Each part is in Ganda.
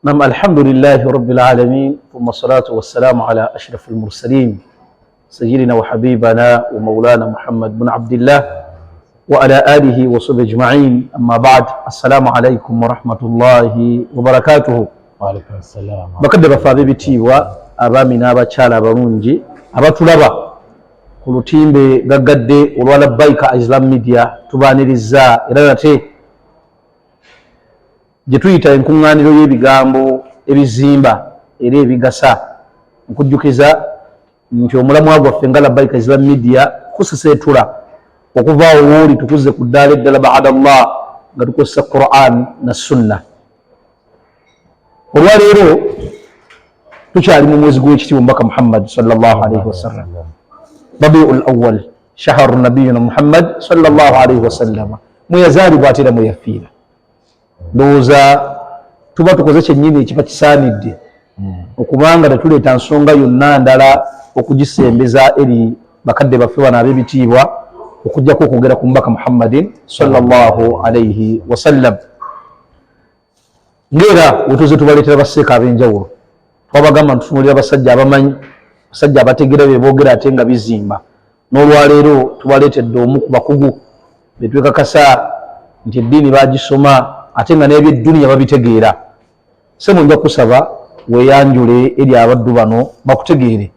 نعم الحمد لله رب العالمين ثم الصلاة والسلام على أشرف المرسلين سيدنا وحبيبنا ومولانا محمد بن عبد الله وعلى آله وصحبه أجمعين. أما بعد، السلام عليكم ورحمة الله وبركاته. وعليكم السلام. بكدر فاضي بتيوا أبامنا بتشالا بمونجي أبتلبا كلوتين بغدد ولا بايكا إسلام ميديا تباني رزا إرادتي jetuyita enkunganiro y'ebigambo ebizimba era ebigasa okujjukiza nti omulamwa gwaffe nga Labbaika Islam Media kusesetula okuvaawo wooli tukuze ku ddaala eddala ba'ada Allah nga tukozesa Quran na Sunna. Olwaleero tukyali mu mwezi gw'ekitiibwa Omubaka Muhammad sallallahu alaihi wasallam, Rabiul Awwal, shahru nabiyina Muhammad sallallahu alaihi wasallam, mweyazaalibwa ate era mweyafiira. Ndowooza tuba tukoze kyennyini ekiba kisaanidde okubanga tetuleeta nsonga yonna ndala okugisembeza eri bakadde baffe bano ab'ebitiibwa okuggyako okwogera ku Mubaka Muhammadin sallallahu alaihi wasallam. Ng'era wetuze tubaleetera basseeka ab'enjawulo, twabagamba ntutunuulira abasajja abamanyi, abasajja abategeera bye boogera ate nga bizimba. N'olwaleero tubaleetedde omu ku bakugu be twekakasa nti eddiini baagisoma ate nga n'ebyedduniya babitegeera. Semo nja kusaba weeyanjule eri abaddu bano bakutegeere.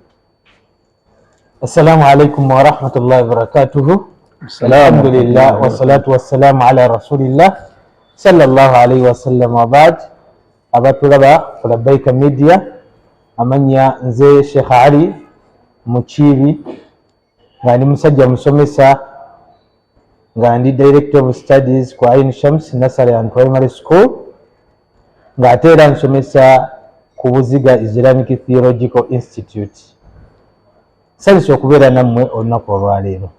Assalamu alaikum wa rahmatullahi wa barakatuhu. Alhamdulillah wa salatu wa salamu ala rasulillah sallallahu alaihi wa sallam. Wa baad, abatulaba ku Labbaika Media, amanya nze Sheikh Ali Mukiibi nga ndi musajja musomesa nga ndi Director of Studies ku Ain Shams Nursery and Primary School, nga ate era nsomesa ku Buziga Islamic Theological Institute. Salisa okubeera nammwe olunaku olwaleero.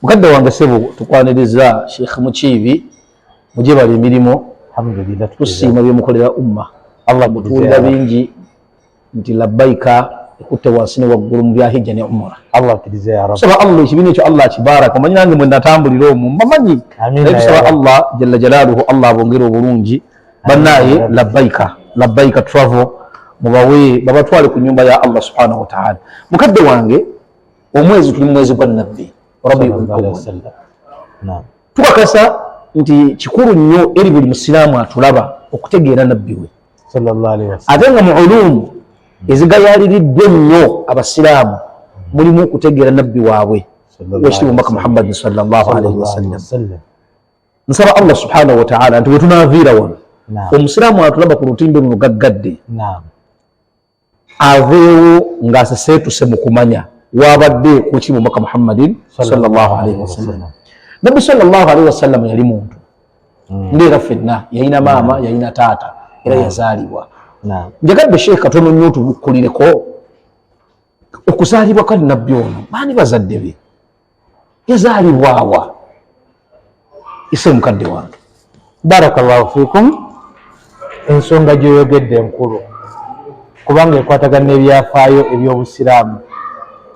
Mukadde wange Ssebo, tukwaniriza Sheikh Mukiibi, mujebala emirimu. Alhamdulillah, tusiima byemukolera umma. Allah mutuulira bingi nti Labbaika ekutte wansi ne waggulu mu bya hijja ne umra. Allah akirize ya Rabbi. Saba Allah ekibiina ekyo Allah kibaraka. Omanyi nange mwe natambulira omwo mbamanyi. Naye tusaba Allah jalla jalaaluhu Allah abongere obulungi bannaye Labbaika travel mubawe babatwale ku nnyumba ya Allah subhanahu wa ta'ala. Mukadde wange, omwezi tuli mwezi gwa Nabbi Rabiul Awwal. Tukakasa nti kikulu nnyo eri buli musiraamu atulaba okutegeera nabbi we sallallahu alaihi wasallam. Ate nga mu ulumu ezigayaliriddwa ennyo abasiraamu mulimu okutegeera nabbi waabwe wekitiibwa Omubaka Muhammad sallallahu alaihi wasallam. Nsaba Allah subhanahu wa ta'ala nti bwe tunaaviira wano omusiraamu atulaba ku lutimbe luno gaggadde aveewo ng'aseseetuse mu kumanya waabadde ku kitiibwa Omubaka Muhammadin sallallahu alaihi wasallam. Nabbi sallallahu alaihi wasallam yali muntu ng'era ffenna, yalina maama yalina taata era yazaalibwa. Njagadde Sheikh katono nnyo tubukkulireko okuzaalibwa kali nabbi ono baani bazadde be, yazaalibwawa? Ise mukadde wange. Barakallahu fikum. Ensonga gyoyogedde nkulu kubanga ekwatagana n'ebyafaayo eby'obusiraamu.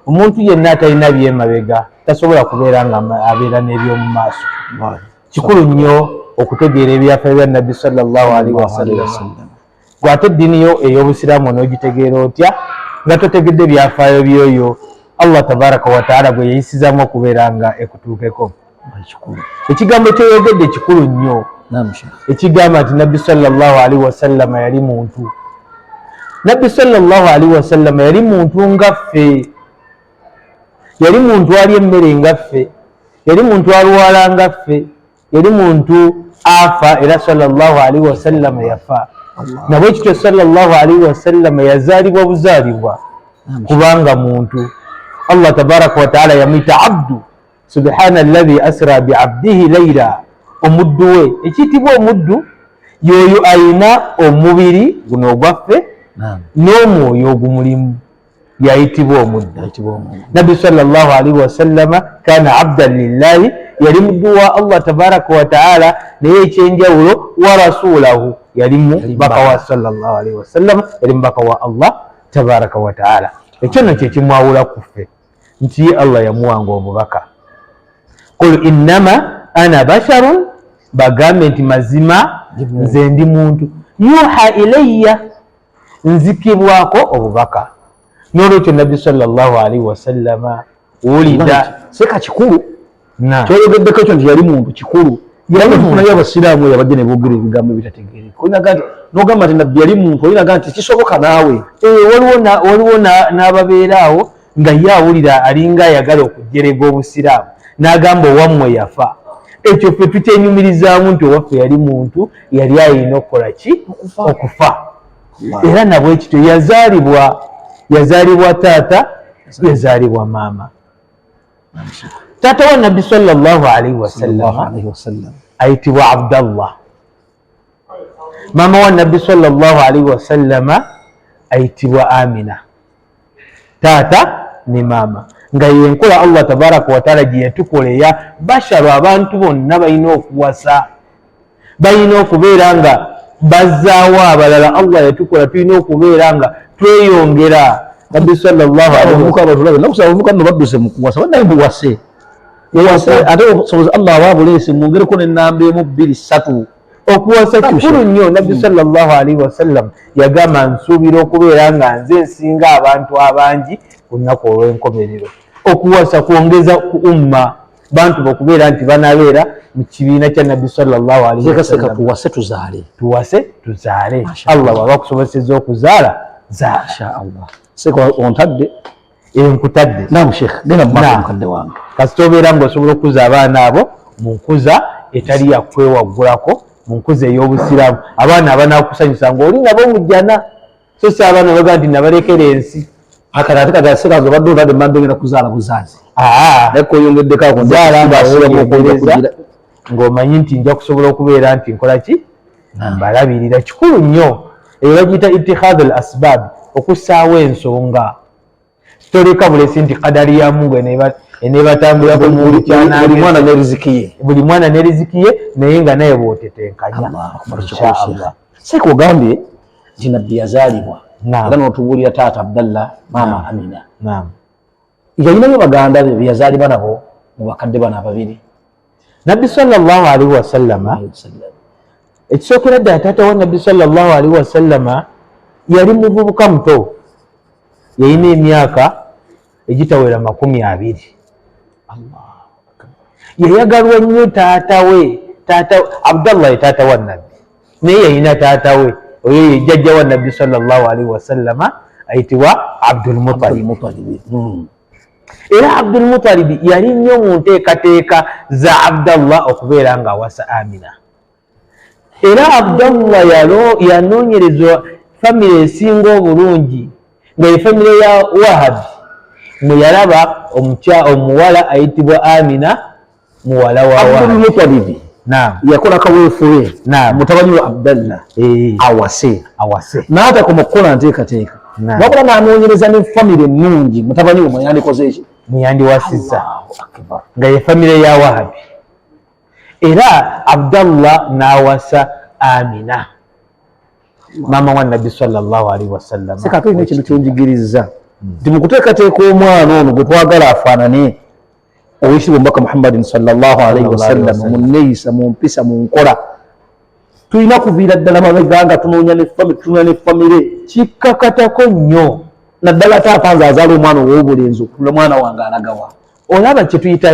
Omuntu yenna atalina byemabega tasobola kubeera nga abeera n'ebyomu maaso. Kikulu nnyo okutegeera ebyafaayo bya Nabbi sallallahu alaihi wasallam. Gwate eddiini yo ey'obusiraamu onoogitegeera otya nga totegedde byafaayo byoyo Allah tabaraka wa taala gwe yayisizaamu okubeera nga ekutuukeko. Ekigambo kyoyogedde kikulu nnyo. Ekigamba nti Nabbi sallallahu alaihi wasallam yali muntu. Nabbi sallallahu alaihi wasallam yali muntu ngaffe, yali muntu alya emmere ngaffe, yali muntu alwala ngaffe, yali muntu afa era sallallahu alaihi wasallam yafa. Na bwe kityo sallallahu alaihi wasallam yazaalibwa buzaalibwa kubanga muntu. Allah tabaraka wa taala yamuyita abdu, subhana alladhi asra bi abdihi layla. Omuddu we, ekiyitibwa omuddu yoyo ayina omubiri guno ogwaffe n'omwoyo ogumulimu, yayitibwa omuddu. Nabbi sallallahu alaihi wasallama kana abdan lillahi, yali muddu wa Allah tabaraka wa taala, naye ekyenjawulo wa rasulahu, yali mubaka wa sallallahu alaihi wasallam, yali mubaka wa Allah tabaraka wa taala. Ekyo nno kyekimwawula ku ffe nti Allah yamuwanga obubaka. Qul innama ana basharun, bagambe nti mazima nze ndi muntu. Yuha ilayya, nzikibwako obubaka. N'olwekyo Nabbi sallallahu alaihi wasallama wulida seka kikulu na kyoyogeddeko ekyo nti yali muntu kikulu yali tufunayo abasiraamu eyo abajja ne boogera ebigambo ebitategeereka olinaga nti n'ogamba nti nabbi yali muntu olinaga nti kisoboka naawe waliwo n'ababeeraawo nga ye awulira alinga ayagala okujjerega obusiraamu n'agamba owammwe yafa. Ekyo ffe tukyenyumirizaamu nti owaffe yali muntu yali ayina okukola ki okufa. Era nabwe kityo yazaalibwa taata, yazaalibwa maama. Taata wa Nabbi sallallahu alaihi wasallam ayitibwa Abdallah. Maama wa Nabbi sallallahu alaihi wasallama ayitibwa Amina. Taata ne maama nga yenkola Allah tabaraka wa taala gye yatukoleya basharu abantu bonna balina okuwasa, balina okubeera nga bazzaawo abalala. Allah yatukola tulina okubeera nga tweyongera. Nabbi sallallahu alaihi wasallam nakusaba abavubuka nno badduse mu kuwasa bannaye muwase ate osoboza Allah ababuleese mwongereko n'ennamba emu bbiri ssatu okuwasa kikulu nnyo. Nabbi sallallahu alaihi wasallam yagamba nsuubira okubeera nga nze nsinga abantu abangi ku nnaku olw'enkomerero. Okuwasa kwongeza ku umma bantu bokubeera nti banabeera mu kibiina kya Nabbi sallallahu alaihi wasallam. Tuwase tuzaale. Allah bw'aba kusobozesezza okuzaala zaala. Inshaallah. Seka ontadde nkutadde. Naam Sheikh, nena mukadde wange. Kasita obeera ng'osobola okukuza abaana abo mu nkuza etali ya kwewaggulako, mu nkuza ey'obusiraamu. Abaana abanaakusanyusa ng'oli nabo mujjana, so si abaana baga nti nabalekera ensi. Akala ate kati seka zobadde otadde mbadde ngenda kuzaala buzaazi. Naye koyongeddeko ako nzaala ng'omanyi nti nja kusobola okubeera nti nkola ki? Mbalabirira. Kikulu nnyo eyo bagiyita itikhadhu al asbab, okussaawo ensonga. Toleka bulesi nti kadari ya Mungu eneebatambulako mu kyana buli mwana ne riziki ye naye nga naye bw'otetenkanya. Inshaallah. Seka ogambye nti Nabbi yazaalibwa era n'otubuulira taata Abdallah, maama Amina. Yalinayo baganda be yazaalibwa nabo mu bakadde bano ababiri. Nabbi sallallahu alaihi wasallama ekisookera ddala taata wa Nabbi sallallahu alaihi wasallama yali muvubuka muto, yalina emyaka egitawera 20. Yayagalwa nnyo taata we. Abdallah ye taata wa Nabbi, naye yalina taata we oyo ye jjajja wa Nabbi sallallahu alaihi wasallama ayitibwa Abdul Muttalib. Era Abdul Muttalib yali nnyo mu nteekateeka za Abdallah okubeera nga awasa Amina. Era Abdallah yanoonyerezwa famire esinga obulungi nga ye famire ya Wahab, mwe yalaba omuwala ayitibwa Amina muwala wa Abdul Muttalib. Yakola kaweefube mutabani wa Abdallah awase n'ata ku mukola nteekateeka wabula n'anoonyereza ne famire ennungi mutabani we mweyandikoze eki mweyandiwasizza nga ye famire ya Wahabi. Era Abdallah n'awasa Amina maama wa Nabbi sallallahu alaihi wasallam. Seka tulina ekintu kyonjigiriza nti mu kuteekateeka omwana ono gwe twagala afaanane oyitibwa omubaka Muhammadin sallallahu alaihi wasallam mu nneeyisa, mu mpisa, mu nkola, tulina kuviira ddala mabega nga tunoonya ne famire. Kikkakatako nnyo naddala taata nze azaala omwana ow'obulenzi okutula mwana wange alagawa. Olaba kye tuyita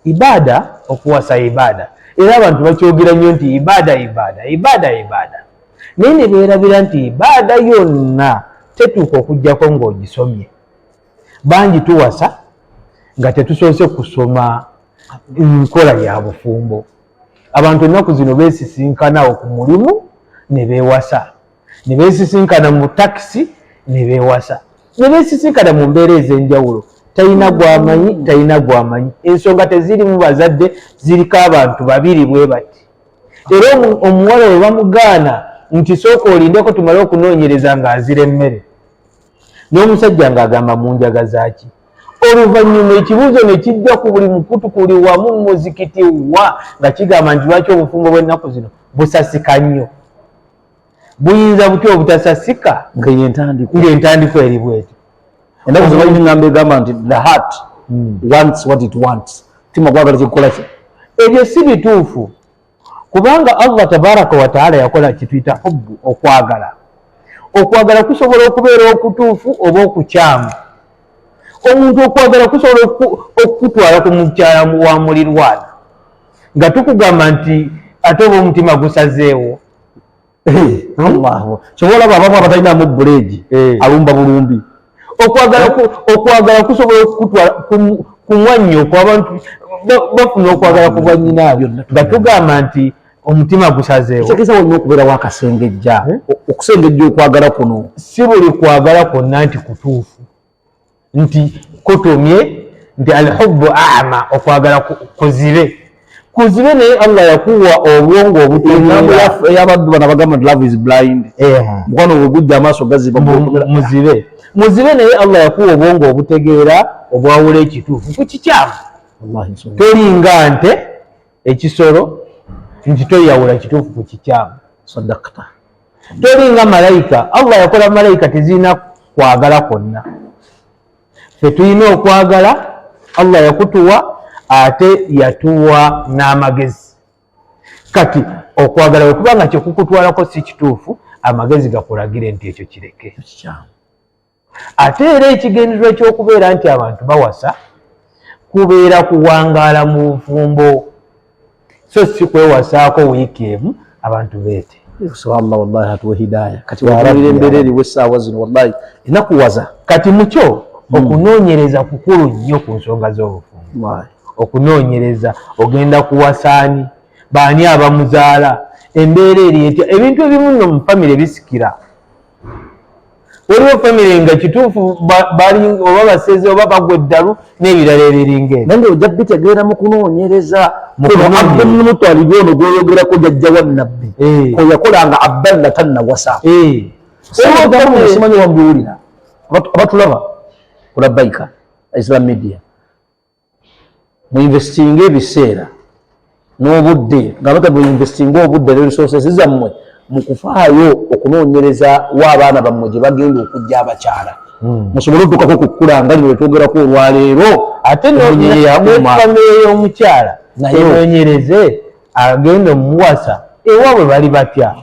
ibaada, okuwasa ibaada. Era abantu bakyogera nnyo nti ibaada. Naye ne beerabira nti ibaada yonna tetuuka okuggyako ng'ogisomye. Bangi tuwasa nga tetusoose kusoma nkola ya bufumbo. Abantu ennaku zino beesisinkana ku mulimu ne beewasa, ne beesisinkana mu takisi ne beewasa, ne beesisinkana mu mbeera ez'enjawulo. Talina gw'amanyi. Ensonga teziri mu bazadde, ziriko abantu babiri bwe bati. Era omuwala we bamugaana nti sooka olindeko tumale okunoonyereza ng'azira emmere, n'omusajja ng'agamba munjagaza ki? Oluvannyuma ekibuuzo ne kijja ku buli mukutukuli wamu mu muzikiti nga kigamba nti lwaki obufumbo bw'ennaku zino busasika nnyo. Buyinza butya obutasasika ng'entandikwa eri bweti? Ennaku zino balina engamba egamba nti the heart wants what it wants. Mutima gwagala kikukola ki? Ebyo si bituufu, kubanga Allah tabaraka wa taala yakola kituyita hubbu, okwagala. okwagala kusobola okubeera okutuufu oba okukyamu. Omuntu okwagala kusobola okutwala ku mukyala wa mulirwana nga tukugamba nti ate oba omutima gusazeewo. Kyobola abamu abatalinamu buleegi alumba bulumbi. Okwagala kusobola okutwala ku mwannyo kw'abantu bafuna okwagala ku bwannyinaabyo nga tugamba nti omutima gusazeewo. Kitegeeza walina okubeerawo akasengejja, okusengejja okwagala kuno. Si buli kwagala kwonna nti kutuufu, nti kutumye, nti alhubbu ama, okwagala kuzibe. Kuzibe naye Allah yakuwa obwongo obutegeera. Ey'abaddu bano bagamba nti love is blind. Mukwano bwe gujja amaaso gaziba. Muzibe naye Allah yakuwa obwongo obutegeera obwawula ekituufu ku kikyamu. Tolinga nte ekisolo nti toyawula kituufu ku kikyamu. Sadaqta. Tolinga malayika. Allah yakola malayika tezirina kwagala kwonna. Ffe tulina okwagala. Allah yakutuwa ate yatuwa n'amagezi. Kati okwagala bwe kuba nga kyekukutwalako si kituufu, amagezi gakulagire nti ekyo kireke. Ate era ekigendererwa ky'okubeera nti abantu bawasa kubeera kuwangaala mu nfumbo, so si kwewasaako wiiki emu abantu beete. Subhanallah, wallahi hatuwa hidaya. Kati wabulira embeera eriwo essaawa zino wallahi enakuwaza. Kati mukyo okunoonyereza kukulu nnyo ku nsonga z'obufumbo. Okunoonyereza ogenda kuwasaani, baani abamuzaala, embeera eri etya, ebintu ebimu nno mu famire bisikira. Waliwo famire nga kituufu bali oba baseze oba bagwa eddalu n'ebirala ebiringa ebyo. Nange ojja bitegeera mu kunoonyereza. Abdul Muttalib ono gw'oyogerako jjajja wa Nabbi kwe yakolanga Abdallah tannawasa. Simanyi wambiwulira abatulaba kulabbaika Islam Media muinvestinga ebiseera n'obudde nga batadde muinvestinga obudde n'resources zammwe mu kufaayo okunoonyereza w'abaana bammwe gye bagenda okujja abakyala musobole oddukako ku kkula nga lino twetwogerako olwaleero. Ate n'effamire y'omukyala enoonyereze agenda omuwasa ewaabwe bali batya.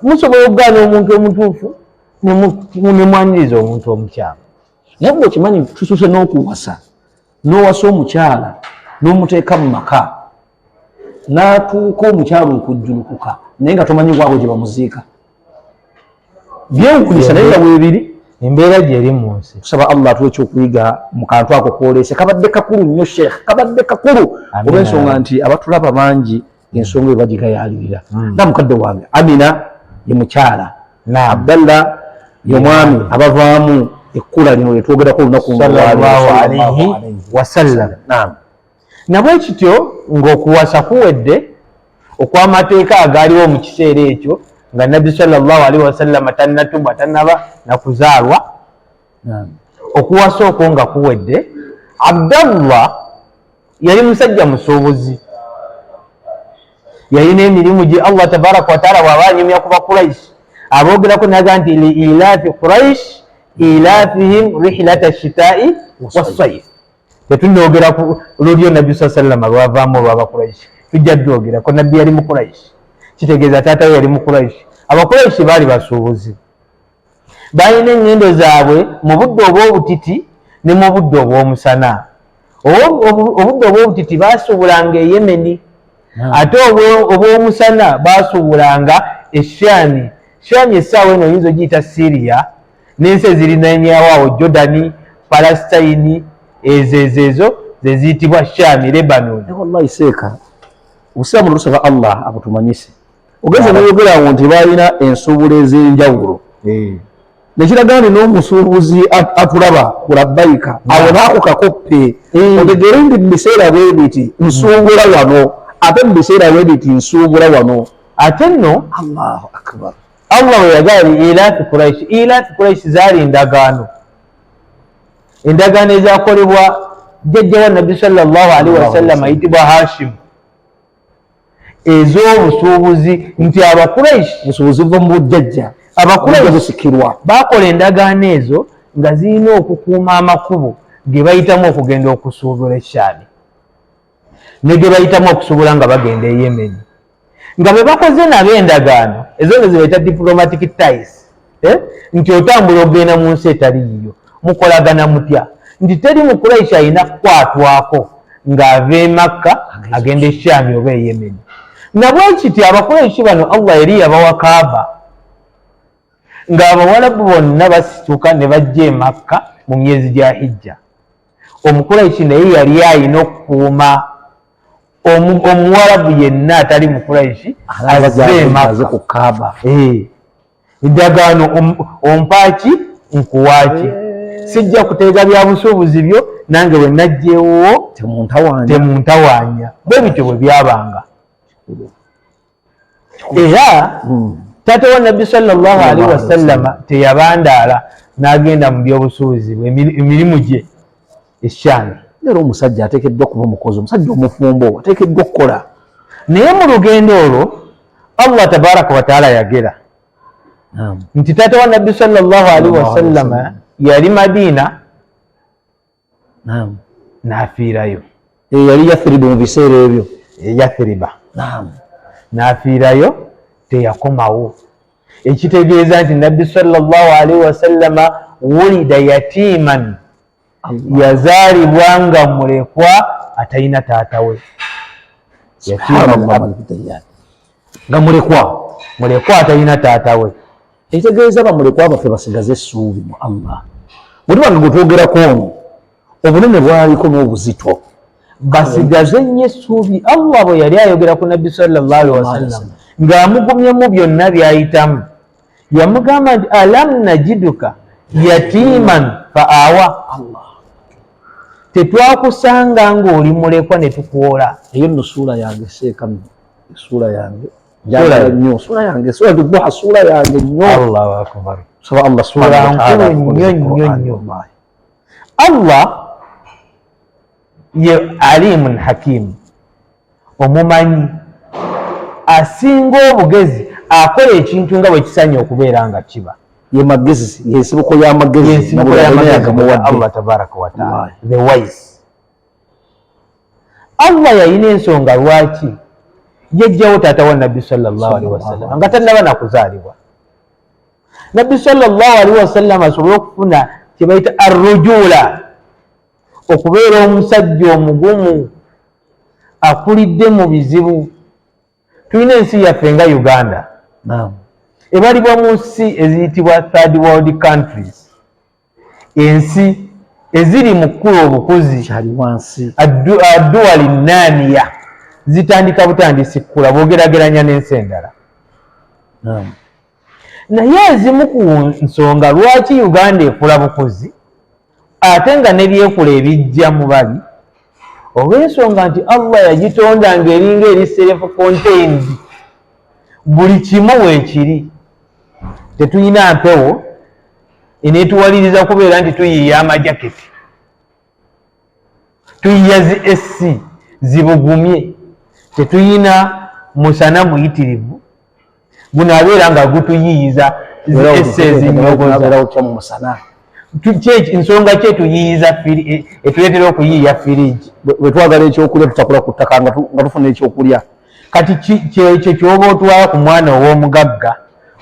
Musobola okugaana omuntu omutuufu ne mwaniriza omuntu omukyala. Naye bwe okimanyi tusuuse n'okuwasa, n'owasa omukyala n'omuteeka mu maka n'atuuka omukyala okujjulukuka naye nga tomanyi bwabwe gye bamuziika. Byewuunyisa naye nga weebiri embeera gy'eri mu nsi. Tusaba Allah atuwe ekyokuyiga mu kantu ako kooleese. Kabadde kakulu nnyo Sheikh, kabadde kakulu olw'ensonga nti abatulaba bangi ensonga eyo bagigayaalirira. Nga mukadde wange Amina ye mukyala, Abdallah ye mwami abavaamu ekkula lino lyetwogerako olunaku sallallahu alayhi wasallam. Nabwe kityo ng'okuwasa kuwedde okw'amateeka agaaliwo mu kiseera ekyo nga Nabbi sallallahu alayhi wasallam tannatumwa tannaba nakuzaalwa, okuwasa okwo nga kuwedde. Abdallah yali musajja musuubuzi, yalina emirimu gye Allah tabaraka wa taala bw'aba anyumya ku Bakuraishi aboogerako naga nti li ilaafi Quraish ilaafihim rihlata shitaa'i wassayf. Tetunoogera ku lulyo Nabbi sallallahu alayhi wasallam lwavaamu olw'Abakuraishi, tujja twogerako Nabbi yali Mukuraishi, kitegeeza taata we yali Mukuraishi. Abakuraishi baali basuubuzi, balina enngendo zaabwe mu budde obw'obutiti ne mu budde obw'omusana. Obudde obw'obutiti baasuubulanga e Yemeni, ate obw'omusana baasuubulanga e Shaami. Shaami essaawa eno oyinza ogiyita Syria n'ensi ezirinaanyawo awo Jordani, Palestine, ezo ze ziyitibwa Shaami, Lebanon. Wallahi seeka obusiraamu tusaba Allah abutumanyise. Ogenze n'oyogera awo nti balina ensuubulo ez'enjawulo. Nekiraga nti n'omusuubuzi atulaba kulabbayika awo naako kakoppe otegere nti mu biseera bwe biti nsuubula wano ate mu biseera bwe biti nsuubula wano. Ate nno Allahu akbar. Allah we yagaali ilaafi Quraish. Ilaafi Quraish zaali endagaano, endagaano ezakolebwa jjajja wa Nabbi sallallahu alaihi wasallam ayitibwa Hashim, ez'obusuubuzi nti Abakuraishi busuubuzi buva mu bujjajja. Abakuraishi busikirwa baakola endagaano ezo nga zirina okukuuma amakubo ge bayitamu okugenda okusuubula Shaami ne ge bayitamu okusuubula nga bagenda e Yemeni. Nga bwe bakoze nabo endagaano ezo nga zibayita diplomatic ties, nti otambula ogenda mu nsi etali yiyo mukolagana mutya nti teri Mukuraishi alina kukwatwako ng'ava e Makka agenda e Shaami oba e Yemen. Nabwe kiti Abakuraishi bano Allah yali yabawa Kaaba ng'Abawalabu bonna basituka ne bajja e Makka mu myezi gya Hijja. Omukuraishi naye yali alina okukuuma Omuwarabu yenna atali Mukuraishi azze e Makka ku Kaaba. Endagaano ompaaki nkuwaaki sijja kuteega bya busuubuzi byo nange bwe najjeewo temuntawaanya. Bwe bityo bwe byabanga. Era taata wa Nabbi sallallahu alaihi wasallama teyabandaala n'agenda mu by'obusuubuzi emirimu gye e Shaami. Leero omusajja ateekeddwa kuba mukozi, omusajja omufumbo ateekeddwa okukola. Naye mu lugendo olwo Allah tabaraka wa taala yagera nti taata wa Nabbi sallallahu alaihi wasallama yali Madiina n'afiirayo. Yali Yathriba mu biseera ebyo. Yathriba n'afiirayo teyakomawo. Ekitegeeza nti Nabbi sallallahu alaihi wasallama wulida yatiiman, yazaalibwa nga mulekwa atalina taata we. Nga mulekwa atalina taata we. Ekitegeeza bamulekwa baffe basigaze essuubi mu Allah. Bwe tuba nga gwe twogerako ono obunene bwaliko n'obuzito, basigaze nnyo essuubi. Allah bwe yali ayogera ku Nabbi sallallahu alaihi wasallam ng'amugumyemu byonna by'ayitamu, yamugamba nti alam najiduka yatiiman fa awa. Tetwakusanga ng'oli mulekwa ne tukuwola. Eyo nno suula yange seekamu, suula yange njagala nnyo, suula yange suula yange nnyo. Allahu akbar. Saba Allah subhanahu wa ta'ala nnyo. Allah ye alimun hakim, omumanyi asinga obugezi, akola ekintu nga bwe kisanye okubeera nga kiba. Ye magezi, yensibuko y'amagezi Allah tabaraka wa ta'ala, the wise. Allah yalina ensonga lwaki yajjawo taata wa Nabbi sallallahu alaihi wasallam nga tannaba nakuzaalibwa. Nabbi sallallahu alaihi wasallam asobole okufuna kye bayita arrujula, okubeera omusajja omugumu akulidde mu bizibu. Tulina ensi yaffe nga Uganda ebalibwa mu nsi eziyitibwa third world countries, ensi eziri mu kkula obukuzi adduwali nnaaniya, zitandika butandisi kkula bwogerageranya n'ensi endala. Naye ezimu ku nsonga lwaki Uganda ekula bukuzi ate nga n'ebyekula ebijja mu babi, olw'ensonga nti Allah yagitonda ng'eringa eri self contained, buli kimu weekiri. Tetuyina mpewo eneetuwaliriza kubeera nti tuyiiya amajaketi, tuyiiya zi AC zibugumye, tetuyina musana muyitirivu gunaabeera nga gutuyiiyiza zi AC ezinyogoza. Ensonga ki etuyiiyiza etuleetera okuyiiya firiji? Bwe twagala ekyokulya tutakula ku ttaka nga tufuna ekyokulya. Kati kyekyo ky'oba otwala ku mwana ow'omugagga,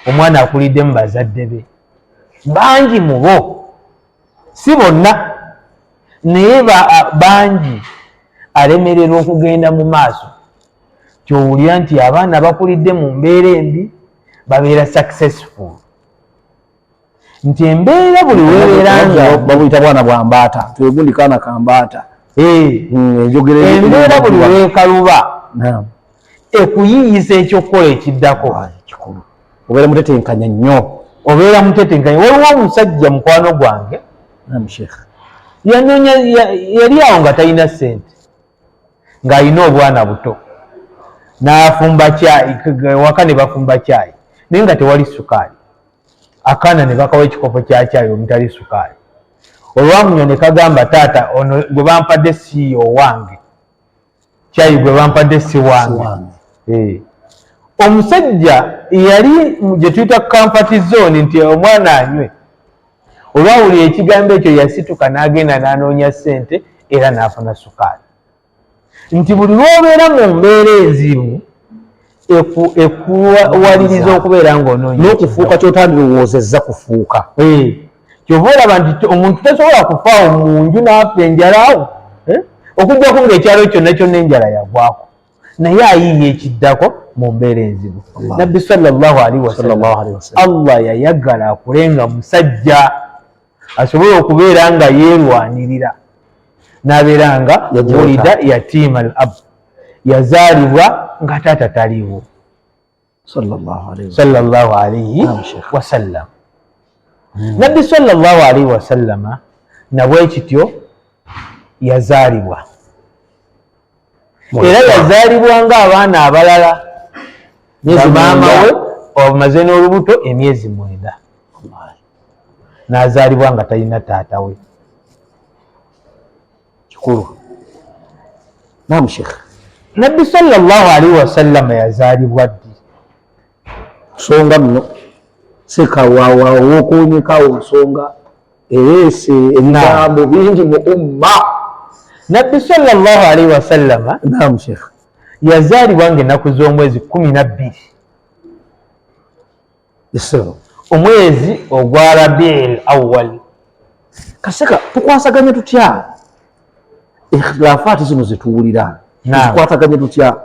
omwana akulidde mu bazadde be, bangi mu bo, si bonna naye bangi, alemererwa okugenda mu maaso. Kyowulira nti abaana bakulidde mu mbeera embi babeera successful. Nti embeera buli weeberanga babuyita bwana bwa mbaata, twegundi kaana ka mbaata. Embeera buli weekaluba ekuyiiyisa ekyokukola ekiddako. Obeera mutetenkanya nnyo, obeera mutetenkanya. Waliwo omusajja mukwano gwange yanoonya, yali awo nga talina ssente, ng'alina obwana buto, n'afumba caayi, waka ne bafumba caayi naye nga tewali sukaali. Akaana ne bakawa ekikopo kya caayi omutali sukaali. Olwamunywa ne kagamba, taata ono gwe bampadde si owange, caayi gwe bampadde si wange. Omusajja yali gye tuyita comfort zone, nti omwana anywe. Olwawulira ekigambo ekyo yasituka n'agenda n'anoonya ssente era n'afuna sukaali. Nti buli lw'obeera mu mbeera enzibu, ekuwaliriza okubeera ng'onoonya n'okufuuka kyotandirowoozezza kufuuka. Kyova olaba nti omuntu tasobola kufaawo mu nju n'afa enjalaawo okujjako ng'ekyalo kyonna kyonna enjala yagwako, naye ayiiya ekiddako mu mbeera enzibu. Nabbi sallallahu alaihi wasallam Allah yayagala akule nga musajja asobole okubeera nga yeerwanirira, n'abeera nga wulida yatiima al ab, yazaalibwa nga taata taliiwo sallallahu alaihi wasallam. Nabbi sallallahu alaihi wasallama nabwe kityo yazaalibwa, era yazaalibwa ng'abaana abalala, nga maama we obumaze n'olubuto emyezi 9, n'azaalibwa nga talina taata we. Kikulu. Naam Sheikh. Nabbi sallallahu alaihi wasallama yazaalibwa ddi? Nsonga nno sekawaawa okuwunyikawo nsonga ereese ebigambo bingi mu umma. Nabbi sallallahu alaihi wasallama Naam Sheikh. yazaalibwa ng'ennaku z'omwezi 12, omwezi ogwa Rabiul Awwal. Kaseka tukwasaganye tutya ikhilaafaati zino zituwulira, tukwataganye tutya?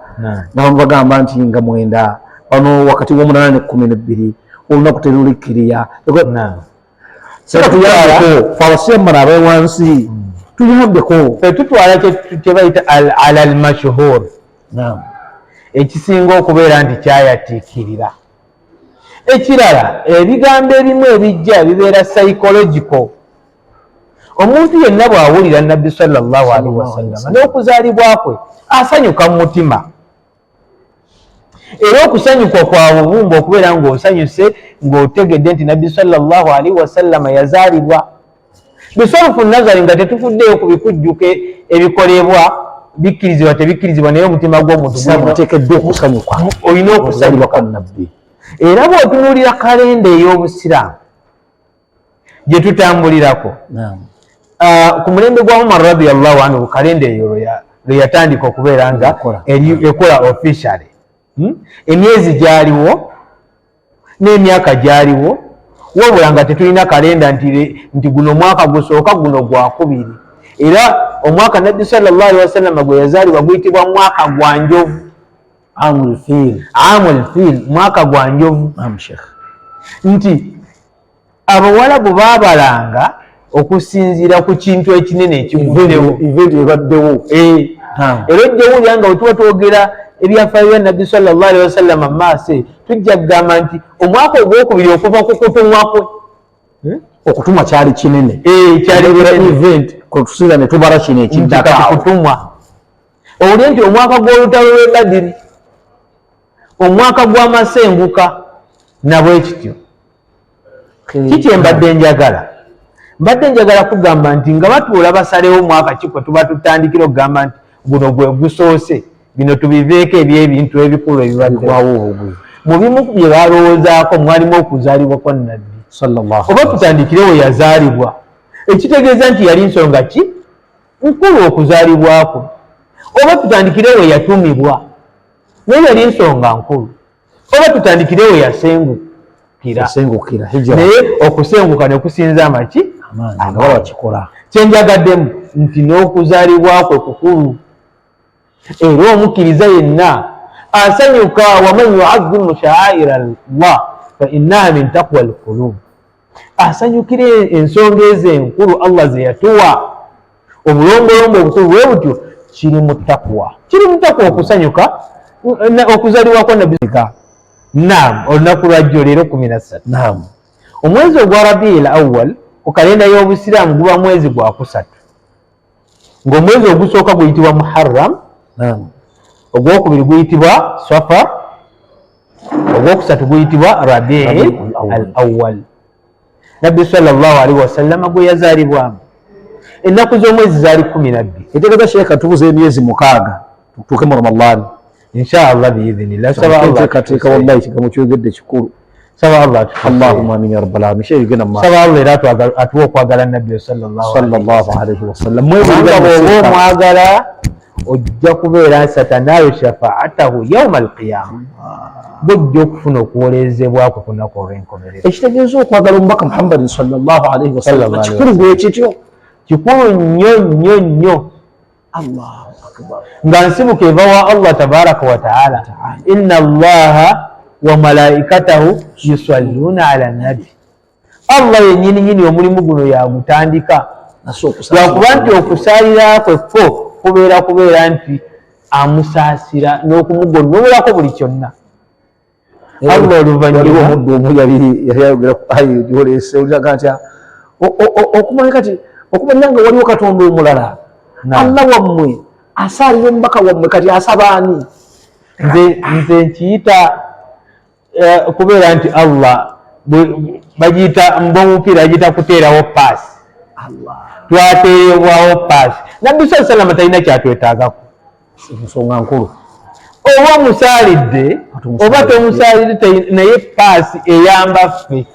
Nabamu bagamba nti nga 9 wano wakati w'omunana ne 12 olunaku terulikkiriya. Seka tuyambeko fe abasiyamana ab'ewansi, tuyambeko tutwala kye bayita ala al mashhur, ekisinga okubeera nti kyayatiikirira. Ekirala ebigambo ebimu ebijja bibeera psychological. Omuntu yenna bw'awulira Nabbi sallallahu alaihi wasallam n'okuzaalibwa kwe asanyuka mu mutima, era okusanyuka kwa bubumba okubeera ng'osanyuse ng'otegedde nti Nabbi sallallahu alaihi wasallam yazaalibwa. Bisarufu nazari nga tetufuddeyo ku bikujjuke ebikolebwa bikkirizibwa tebikkirizibwa, naye omutima gw'omuntu oteekeddwa okusanyuka, olina okusanyuka kwa Nabbi. Era bw'otunuulira kalenda ey'Obusiraamu gye tutambulirako, ku mulembe gwa Umar radiyallahu anhu kalenda eyo lwe yatandika okubeera nga ekola officially, emyezi gyaliwo n'emyaka gyaliwo, wabula nga tetulina kalenda nti guno mwaka gusooka guno gwakubiri. Era omwaka Nabbi sallallahu alaihi wasallam gwe yazaalibwa guyitibwa mwaka gwa njovu, amul fil, mwaka gwa njovu. Nti Abawarabu baabalanga okusinziira ku kintu ekinene ekivuddewo, era ojjawulira nga wetuba twogera ebyafaayo bya Nabbi sallallahu alaihi wasallam mu maaso, tujja kugamba nti omwaka ogwokubiri okuva ku kutumwa kwe, okutumwa kyali kinene, kyali event kutusinza ne tubala kino ekintaka kutumwa. Owulire nti omwaka gw'olutalo lw'e Badiri, omwaka gw'amasenguka nabwe kityo. Kiki mbadde njagala? Mbadde njagala kugamba nti nga batuula basalewo omwaka ki kwe tuba tutandikira okugamba nti guno gwe gusoose, bino tubiveeko eby'ebintu ebikulu ebibaddewawo. Mu bimu bye balowoozaako mwalimu okuzaalibwa kwa Nabbi oba tutandikire we yazaalibwa, ekitegeeza nti yali nsonga ki nkulu okuzaalibwako, oba tutandikire we yatumibwa naye yali nsonga nkulu, oba tutandikire we yasengukira, naye okusenguka ne kusinza amaki amaanyi. Kyenjagaddemu nti n'okuzaalibwa kwe kukulu, era omukkiriza yenna asanyuka, waman yuazzimu sha'aira Allah fa innaha min taqwa alqulub, asanyukire ensonga ezo enkulu Allah ze yatuwa, obulombolombo obukulu bwe butyo kiri mu taqwa, okusanyuka okuzaalibwa kwa Nabbi. Naam, olunaku lwajjo leero 13. Omwezi ogwa Rabiul Awwal ku kalenda y'Obusiraamu guba mwezi gwa 3, ng'omwezi ogusooka guyitibwa Muharram, ogwokubiri guyitibwa Safar, ogwokusatu guyitibwa Rabiul Awwal. Nabbi sallallahu alaihi wasallam gwe yazaalibwamu. Ennaku z'omwezi zaali 12. Etegeeza Sheikh tubuze emyezi 6 tutuuke mu Ramadhan inshallah biidhnillah. Saba Allah katika wallahi kigambo kyogedde kikulu. Saba Allah, Allahumma amin ya rabbal alamin. Sheikh gena ma saba Allah era atuwa okwagala Nabbi sallallahu alaihi wasallam. Mwezi gwa mwagala ojja kubeera satanayo shafaatahu yauma alqiyama bojja okufuna okuwolezebwako ku nnaku olw'enkomerero. Ekitegeeza okwagala omubaka Muhammadin sallallahu alaihi wasallam kikulu bwe kityo, kikulu nnyo nnyo nnyo. Allahu akbar. nga nsibuka eva wa Allah tabaraka wa taala, inna allaha wa malaikatahu yusalluna ala nabi. Allah yennyini nyini omulimu guno yagutandika lwakuba nti okusaalira kwekko kubeera nti amusaasira n'okumugonnoolako buli kyonna. Allah oluvannyuma omuddu omu yali ayogera ku aya gy'oleese oliraga nti okumanya kati okumanya nga waliwo Katonda omulala Allah wammwe asaalira omubaka wammwe kati asaba ani? nze nkiyita kubeera nti Allah bagiyita mb'omupiira bagiyita kuteerawo paasi. Twateebwawo paasi. Nabbi sallallahu alayhi wa sallam talina kyatwetaagako. Ensonga nkulu. Oba omusaalidde oba tomusaalidde naye paasi eyamba ffe.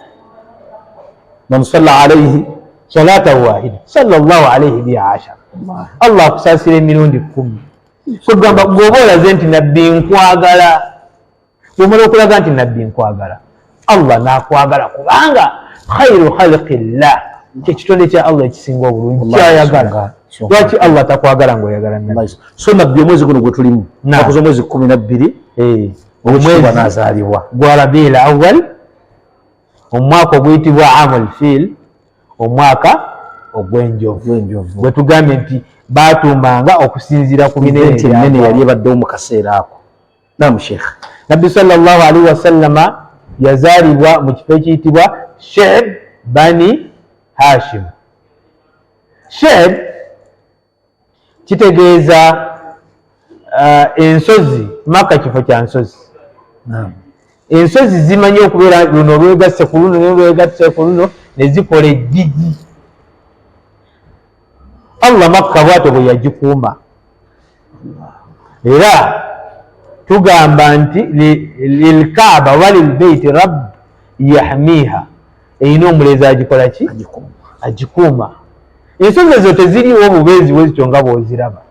Man salla alayhi salatan wahida sallallahu alayhi bi ashara. Allah akusaasira emirundi 10. Kugamba bw'oba olaze nti nabbi nkwagala, bw'omala okulaga nti nabbi nkwagala, Allah n'akwagala kubanga khairu khalqillah, kyekitonde kya Allah ekisinga obulungi kyayagala. Lwaki Allah takwagala ng'oyagala nabbi? So nabbi omwezi guno gwe tulimu nakuza omwezi 12 omwezi n'azaalibwa gwa Rabiul Awwal, omwaka oguyitibwa Amul Fil, omwaka ogw'enjovu, bwe tugambye nti baatumbanga okusinziira ku binene ennene yali ebaddewo mu kaseera ako. Naam Sheikh. Nabbi sallallahu alaihi wasallama yazaalibwa mu kifo ekiyitibwa She'b Bani Hashim. She'b kitegeeza ensozi, Makka kifo kya nsozi. Ensozi zimanyi okubeera luno olwegasse ku luno n'olwegasse ku luno ne zikola ejjigi. Allah Makka bw'atyo bwe yagikuuma. Era tugamba nti lilkaaba wa lilbeiti rabb yahmiha, erina omulezi agikola ki? Agikuuma. Ensozi ezo teziriwo bubeezi bwe zityo nga bw'oziraba,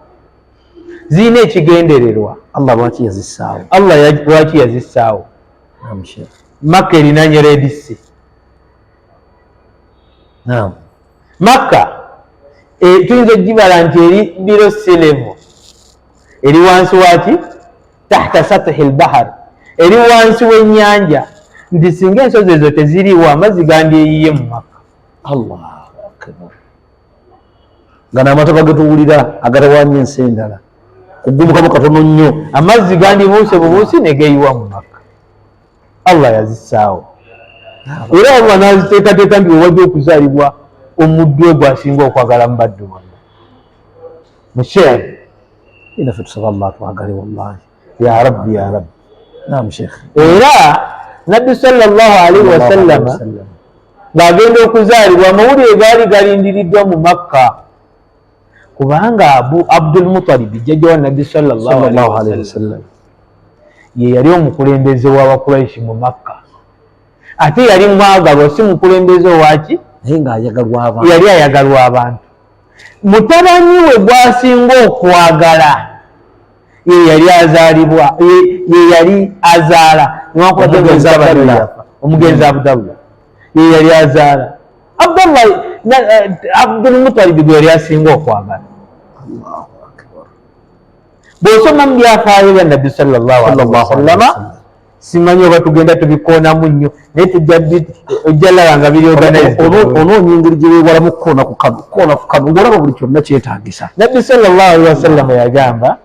zirina ekigendererwa. Allah lwaki yazissaawo? Allah lwaki yazissaawo? Makka erinaanye Red Sea. Makka tuyinza okugibala nti eri below sea level, eri wansi waki? Tahta sathi al-bahr, eri wansi w'ennyanja. Nti singa ensozi ezo teziriwo amazzi gandyeyiye mu Makka. Allahu akbar. Nga n'amataba getuwulira agatawaanya ensi endala kugumukamu katono nnyo, amazzi gandibuuse bubuusi ne geeyiwa mu Makka. Allah yazissaawo. Era Allah n'aziteekateeka nti wewajja okuzaalibwa omuddu we gwasinga okwagala mu baddu bonna. Musheikh, inaffe tusaba Allah twagale wallahi. Ya Rabbi ya Rabbi. Naam Sheikh. Era Nabbi sallallahu alaihi wasallama ng'agenda okuzaalibwa, amawulire gaali galindiriddwa mu Makka kubanga Abu Abdul Muttalib jjajja wa Nabbi sallallahu alaihi wasallam ye yali omukulembeze w'Abakuraishi mu Makka. Ate yali mwagalwa, si mukulembeze owaki? Naye ng'ayagalwa abantu. Yali ayagalwa abantu. Mutabani we gwasinga okwagala ye yali azaalibwa, ye yali azaala omugenzi Abdallah, ye yali azaala Abdallah. Abdul Muttalib gwe yali asinga okwagala. Bw'osoma mu byafaayo bya Nabbi sallallahu alaihi wasallama, simanyi oba tugenda tubikoonamu nnyo, naye ojja laba nga biri organized. Onoonya engeri gye weewalamu kukoona ku kano ng'olaba buli kyonna kyetaagisa. Nabbi sallallahu alaihi wasallama yagamba,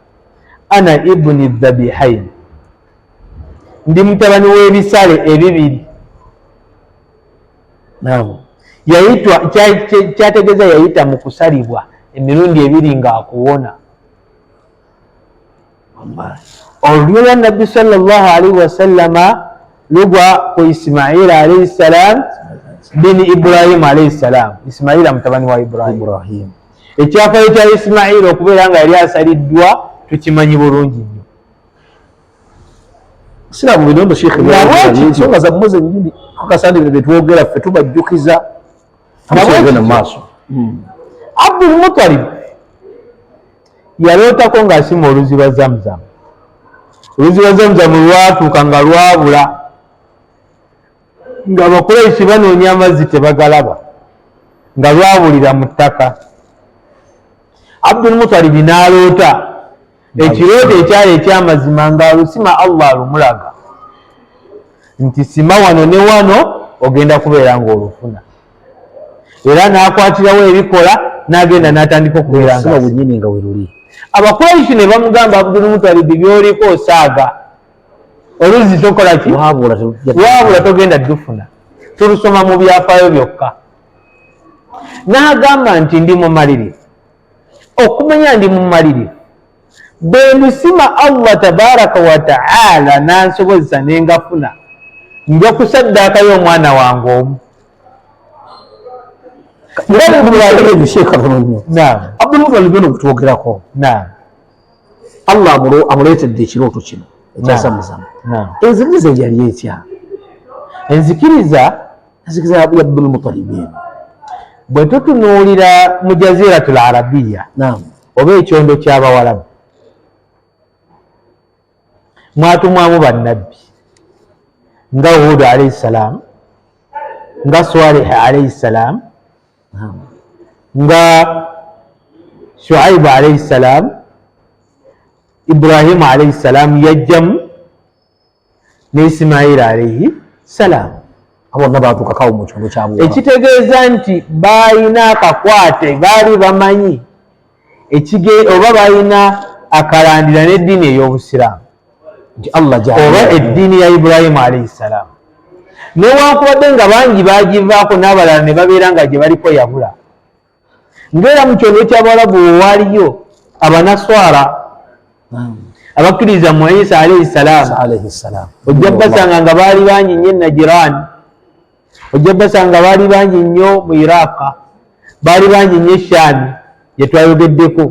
ana ibuni dhabihaini, ndi mutabani w'ebisale ebibiri. Yayitwa, kyategeeza yayita mu kusalibwa emirundi ebiri ng'akuwona. Olulyo lwa Nabbi sallallahu alaihi wasallama lugwa ku Ismail alaihi salam bini Ibrahim alaihi salam. Ismail mutabani wa Ibrahim. Ekyafaayo kya Ismail okubeera nga yali asaliddwa tukimanyi bulungi nnyo. Siraamu binondo Sheikh, ensonga zammwe zennyini kakasandire bye twogera ffe tubajjukiza maaso. Abdul Muttalib yalootako ng'asima oluzi lwa Zamzam. Oluzi lwa Zamzam lwatuuka nga lwabula, nga Abakuraishi banoonya amazzi tebagalaba, nga lwabulira mu ttaka. Abdul Muttalib n'aloota ekirooto ekyali eky'amazima ng'alusima Allah alumulaga nti sima wano ne wano ogenda kubeera ng'olufuna, era n'akwatirawo ebikola n'agenda n'atandika okubeera nga bunyini nga weruli. Abakuraishi ne bamugamba Abdul Muttalib byoliko osaaga oluzi tokola ki wabula togenda ddufuna, tulusoma mu byafaayo byokka. N'agamba nti ndi mumalirivu, okumanya ndi mumalirivu bwe ndusima Allah tabaraka wa ta'ala n'ansobozesa ne ngafuna, nja kusaddaakayo omwana wange omu. Abdul Muttalib bino kutwogerako, Allah amuleetedde ekirooto kino ekya Zamzam. Enzikiriza yali etya? Enzikiriza ya Abdul Muttalib bwe tutunuulira mu Jaziratul Arabiya oba ekyondo ky'Abawalabu, mwatumwamu bannabbi nga Hud alayhi salam, nga Salih alayhi salam, nga Shuaib alayhi salam, Ibrahim alayhi salam yajjamu ne Ismail alayhi salam. Abonna baatuukakawo mu kyondo kyabwe, ekitegeeza nti baalina akakwate, baali bamanyi oba baalina akalandira n'eddiini ey'Obusiraamu oba eddiini ya Ibrahim alayhi salam. Newankubadde nga bangi bagivaako n'abalala ne babeera nga gye baliko yabula, ng'era mu kyondo ky'Abawalabu waaliyo Abanaswara abakkiriza mu Isa alayhi salam. Ojja basanga nga baali bangi nnyo e Najirani, ojja basanga baali bangi nnyo mu Iraq, baali bangi nnyo e Shaami gye twayogeddeko,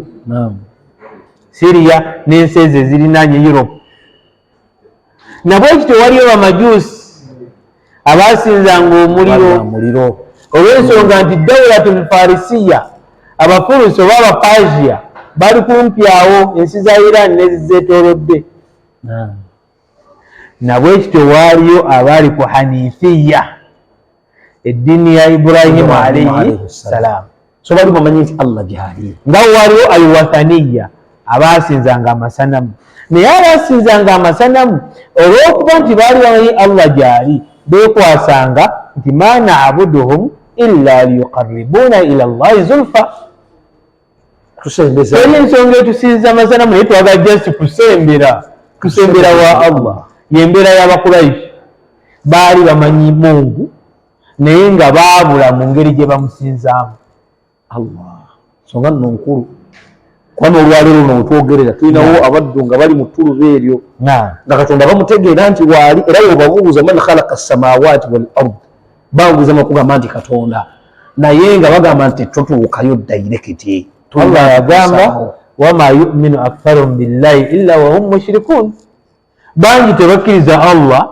Syria n'ensi ezo ezirinaanye Europe. Nabwe ekityo waliyo Bamajuusi abaasinzanga omuliro olw'ensonga nti Dawlatul Farisiya, Abafurusi oba Abapasia bali kumpi awo, ensi za Iran nezizeetoolodde. Nabwe ekityo waaliyo abaali ku Hanifiya, eddiini ya Ibrahim alayhi salam. So bali bamanyi nti Allah gyali. Nga waliwo Al-Wathaniya abaasinzanga amasanamu, naye abaasinzanga amasanamu olw'okuba nti baali bamanyi Allah gyali, beekwasanga nti ma na'buduhum illa liyuqarribuna ila Allahi zulfa. Eri ensonga etusinza amasanamu naye twagala just kusembera wa Allah. Y'embeera y'Abakuraishi, baali bamanyi Mungu naye nga baabula mu ngeri gye bamusinzaamu Allah. Nsonga nno nkulu, kwano olwaleero luno wetwogerera tulinawo abaddu nga bali mu ttuluba eryo nga Katonda bamutegeera nti waali, era webabuuza man khalaqa as-samawati wal ard, babuuza makugamba nti Katonda, naye nga bagamba nti totuukayo dairekiti. Allah yagamba wama yu'minu aktharuhum billahi illa wa hum mushrikun, bangi tebakkiriza Allah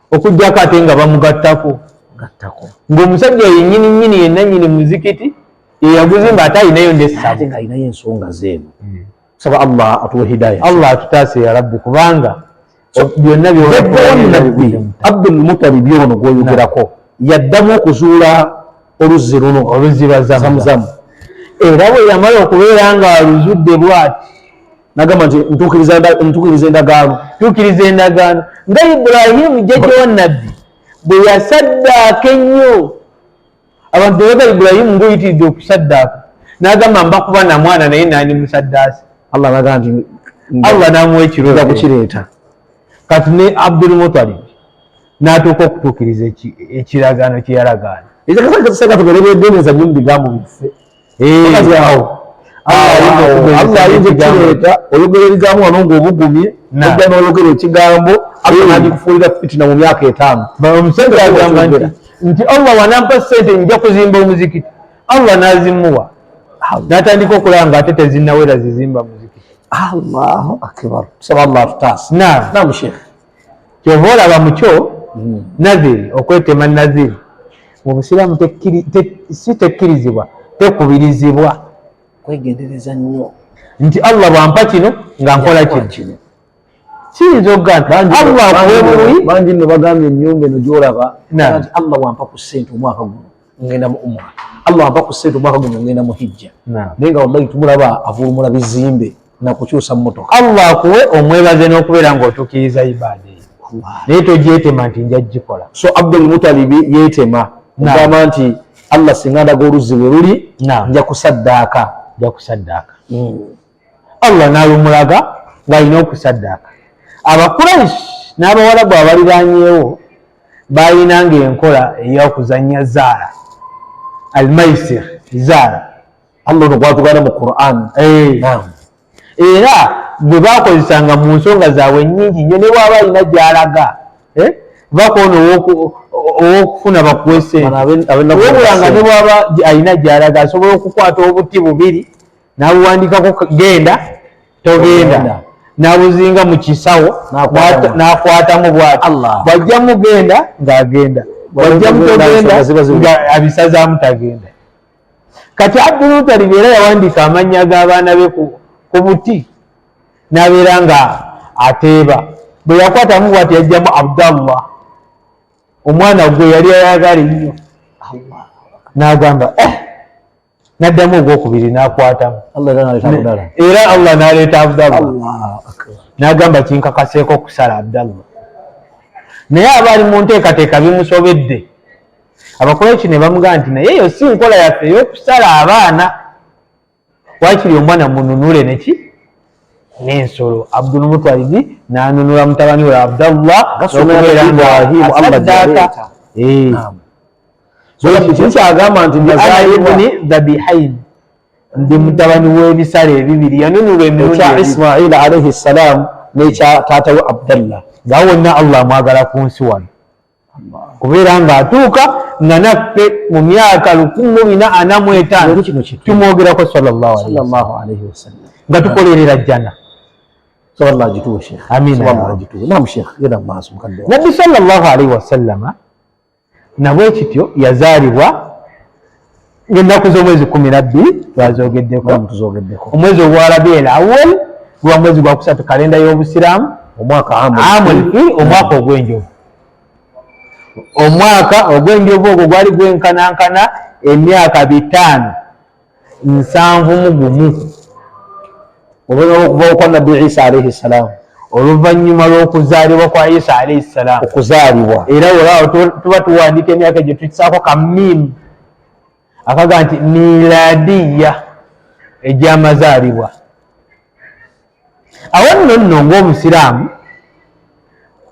okuggyako ate nga bamugattako. Ng'omusajja yennyini yenna nnyini muzikiti yeyaguzimba ate ayinayo ndessaate nga ayinayo ensonga zeenu. Saba Allah atuwe hidaya, Allah atutaase ya Rabbi, kubanga byonna byonnabbi Abdul Muttalib ono gw'oyogerako yaddamu okuzuula oluzzi luno, oluzzi lwa Zamzam, era bwe yamala okubeera nga aluzudde bw'ati nagamba nti ntuukiriza endagaano nga Ibrahim jjajja wa nabbi bwe yasaddaaka ennyo. Abantu tebaga Ibrahim ng'oyitiridde okusaddaaka, n'agamba mbakuba na mwana naye naani musaddaasi. Allah nagamba nti Allah n'amuwa ekirooto kukireeta. Kati ne Abdul Muttalib n'atuuka okutuukiriza ekiragaano kye yalagaana. Ekyo tugerebeddemeza nnyo mu bigambo biffe. Allah ayinza okukireeta, oyogera ebigambo wano ng'obugumye, ojja n'oyogera ekigambo Allah n'agikufuulira fitina mu myaka 5. Omusajja agamba nti Allah wanampa ssente nja kuzimba omuzikiti, Allah n'azimuwa, n'atandika okulaba nga ate tezinnawera zizimba muzikiti. Allahu akbar. Saba Allah atutaase. Naam Sheikh. Kyova olaba mukyo naziri, okwetema naziri mu Busiraamu si tekkirizibwa, tekubirizibwa. Kwegendereza nnyo. nti Allah bwampa kino nga nkola kino. Kiyinza okugamba Allah akuwe buwi. Bangi nno bagambye ennyumba eno gy'olaba nti Allah wampa ku ssente omwaka guno ngenda mu umra, Allah wampa ku ssente omwaka guno ngenda mu hijja, naye nga wallahi tumulaba avulumula bizimbe nakukyusa mmotoka. Allah akuwe omwebaze n'okubeera ng'otuukiriza ibaada eyo, naye togyetema nti nja gikola. So Abdul Mutalibi yeetema ngamba nti Allah singa ndaga oluzzi bwe luli nja kusaddaaka. Allah n'alumulaga ng'alina okusaddaaka. Abakuraish n'abawalabu abaliraanyeewo baalinanga enkola ey'okuzannya zaala, almaisir, zaala. Allah ono gwatugana mu Qur'an. Era bwe baakozesanga mu nsonga zaabwe nnyingi nnyo, ne bw'aba alina gy'alaga bakoona ow'okufuna bakuwe ssente, wabulanga ne bw'aba alina gy'alaga asobola okukwata obuti bubiri n'abuwandikako genda togenda, n'abuzinga mu kisawo n'akwatamu bw'ati, bw'ajja mugenda ng'agenda, bw'ajja mutogenda nga abisazaamu tagenda. Kati Abdul Muttalib era yawandiika amannya g'abaana be ku buti n'abeera nga ateeba. Bwe yakwatamu bw'ati yajjamu Abdallah, omwana gwe yali ayagala ennyo, n'agamba n'addamu ogwokubiri n'akwatamu, era Allah n'aleeta Abdallah, n'agamba kinkakaseeko okusala Abdallah. Naye abaali mu nteekateeka bimusobedde. Abakuraishi ne bamugamba nti naye eyo si nkola yaffe ey'okusala abaana, waakiri omwana mununule neki n'ensolo. Abdul Muttalib n'anunula mutabani we Abdallah okubeera ng'asaddaaka. Kikyagamba nti ibni dhabihain, ndi mutabani w'ebisale ebibiri. Yanunula emirundi ekya Ismail alayhi salam n'ekya taata we Abdallah. Nga wonna Allah amwagala ku nsi wano, kubeera ng'atuuka nga naffe mu myaka 1445 tumwogerako sallallahu alaihi wasallam nga tukolerera jjana. Nabbi sallallahu alaihi wasallama nabwe kityo yazaalibwa ng'ennaku z'omwezi 12 twazogeddeko, omwezi ogw'Arabiul Awwal gwa mwezi gwa kusatu kalenda y'Obusiraamu, omwaka omwaka ogw'enjovu. Omwaka ogw'enjovu ogwo gwali gwenkanankana emyaka 571 okuvawo kwa Nabbi Isa alayhi salam, oluvannyuma lw'okuzaalibwa kwa Isa alayhi salam. Okuzaalibwa era olaba tuba tuwandiika emyaka egyo tukisaako kammimu akaga nti miladiya, egy'amazaalibwa. Awo nno nno ng'Obusiraamu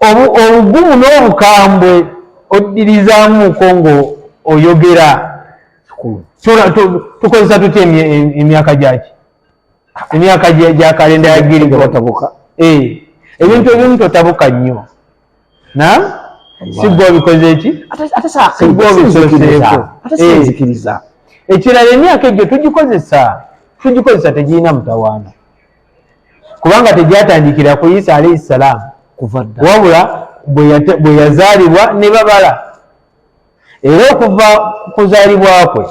obugumu n'obukambwe oddirizaamuko ng'oyogera. Tukozesa tutya emyaka gyaki? Emyaka gya kalenda ya Girigoori. Ebintu ebimu totabuka nnyo, si gwe obikoze eki? Si gwe obikozeeko. Ekirala emyaka egyo tugikozesa tegirina mutawaana, kubanga tegyatandikira ku Isa alayhi salam, wabula bwe yazaalibwa ne babala. Era okuva kuzaalibwa kwe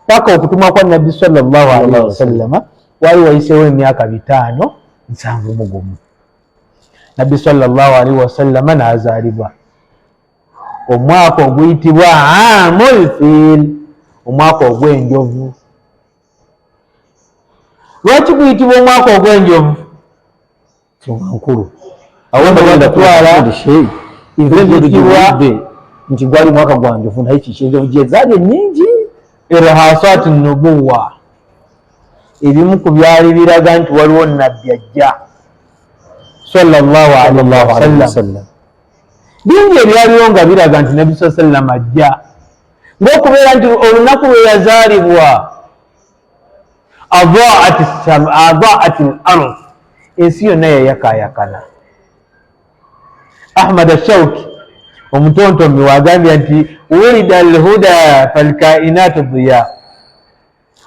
paka okutumwa kwa Nabbi sallallahu alaihi wasallama wali wayiseewo emyaka 571. Nabbi sallallahu alaihi wasallama n'azaalibwa omwaka oguyitibwa Aamul Fiil, omwaka ogw'enjovu. Lwaki guyitibwa omwaka ogw'enjovu? nkulu nti gwali mwaka gwa njovu, naye kiki gye zaali ennyingi. Irhasat nubuwa, ebimu ku byali biraga nti waliwo nabbi ajja sallallahu alaihi wasallam. Bingi ebyaliwo nga biraga nti nabbi sallallahu alaihi wasallam ajja, ng'okubeera nti olunaku lwe yazaalibwa adaat al-ard, ensi yonna yayakaayakana. Ahmad Ashauki omutontomi wagambye nti wulida alhuda falkainatu diya,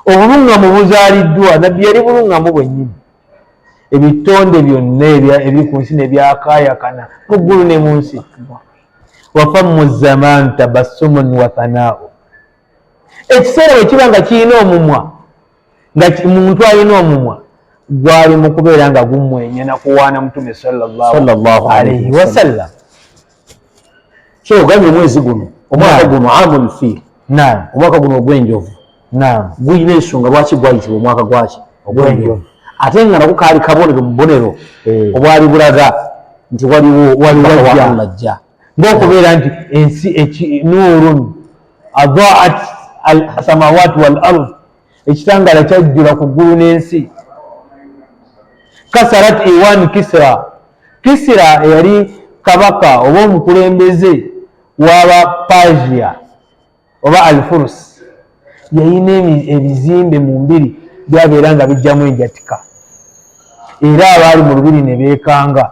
obulungamu buzaaliddwa. Nabbi yali bulungamu bwennyini, ebitonde byonna ebiri ku nsi ne byakaayakana mu ggulu ne mu nsi. Wafammu zaman tabassumun wa thanaa'u, ekiseera bwe kiba nga kirina omumwa, nga muntu alina omumwa gwali mu kubeera nga gumwenya na kuwaana mutume sallallahu alaihi wasallam. So ogambye omwezi guno omwaka guno amul fiil, omwaka guno ogw'enjovu guyina ensonga lwaki gwayitibwa omwaka gwaki ogw'enjovu, ate nga nako kaali kabonero mu bubonero obwali bulaga nti waliwo najja, ng'okubeera nti ensi nuurun adaat alsamawati wal ard, ekitangala kyajjula ku ggulu n'ensi. kasarat iwan Kisra eyali kabaka oba omukulembeze w'aba Persia oba Alfurus, yayina ebizimbe mu mbiri byabeera nga bijjamu enjatika, era abaali mu lubiri ne beekanga.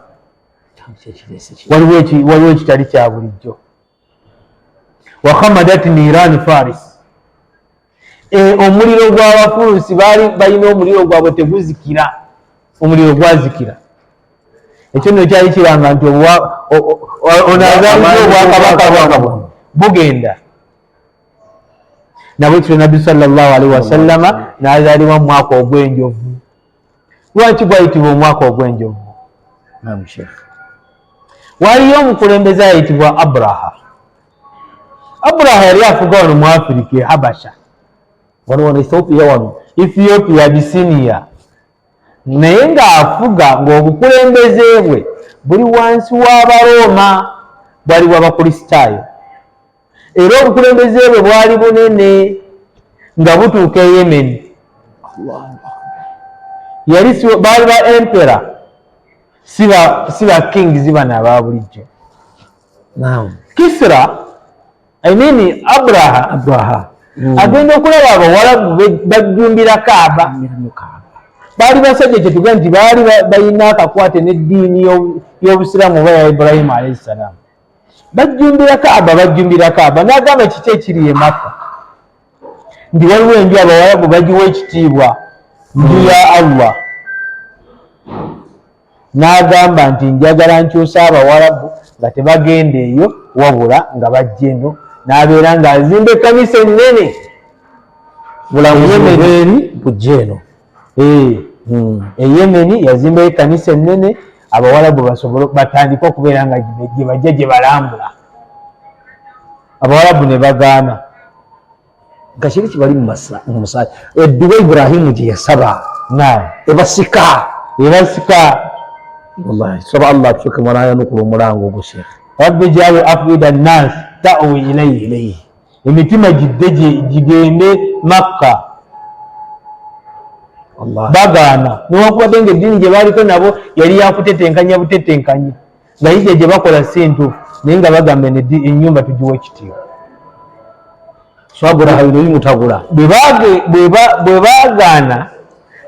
Waliwo ekitali kya bulijjo. wa khamadat niran Faris, omuliro gw'Abafurusi baali balina omuliro gwabwe teguzikira, omuliro gwazikira. Ekyo nno kyali kiranga nti onazaalibwa obwakabaka bwabwe bugenda. Nabwe kityo Nabbi sallallahu alaihi wasallama n'azaalibwa mu mwaka ogw'enjovu. Lwaki gwayitibwa omwaka ogw'enjovu? Waliyo omukulembeze ayitibwa Abraha. Abraha yali afuga wano mu Afirika, Habasha, wano Ethiopia, wano Ethiopia, Abisinia, naye ng'afuga ng'obukulembeze bwe buli wansi w'Abaroma, bwali bw'Abakristaayo, era obukulembeze bwe bwali bunene nga butuuka e Yemen. Baali ba empera, si ba kings bano aba bulijjo. Kisra, Abraha agenda okulaba Abawarabu bajjumbira Kaaba. Baali basajja kye tuga nti baali balina akakwate n'eddiini y'Obusiraamu oba ya Ibrahima alayhi salaam. Bajjumbira Kaaba. N'agamba kiki ekiri e Makka, nti waliwo enju Abawarabu bagiwa ekitiibwa, nju ya Allah. N'agamba nti njagala nkyusa Abawarabu nga tebagenda eyo wabula nga bajja eno, n'abeera ng'azimba ekkanisa ennene Yemeni bujja eno. Yemeni yazimba ekkanisa ennene, Abawarabu basobole batandika okubeera nga gye bajja gye balambula. Abawarabu ne bagaana. Nga kiri kibali mu musaayi edduwa Ibrahimu gye yasaba ebasika. Wallahi saba Allah atuke mwanaayanukula omulango ogwo Sheikh. Rabbi jaalu afida nnas ta'wi ilayhi, emitima gigende Makka. Bagaana newankubadde ng'eddiini gye baaliko nabo yali yakutetenkanya butetenkanya, nga yijja gye bakola si ntuufu, naye nga bagamba ennyumba tugiwa ekitiibwa. So Abraha bino bimutagula. Bwe baagaana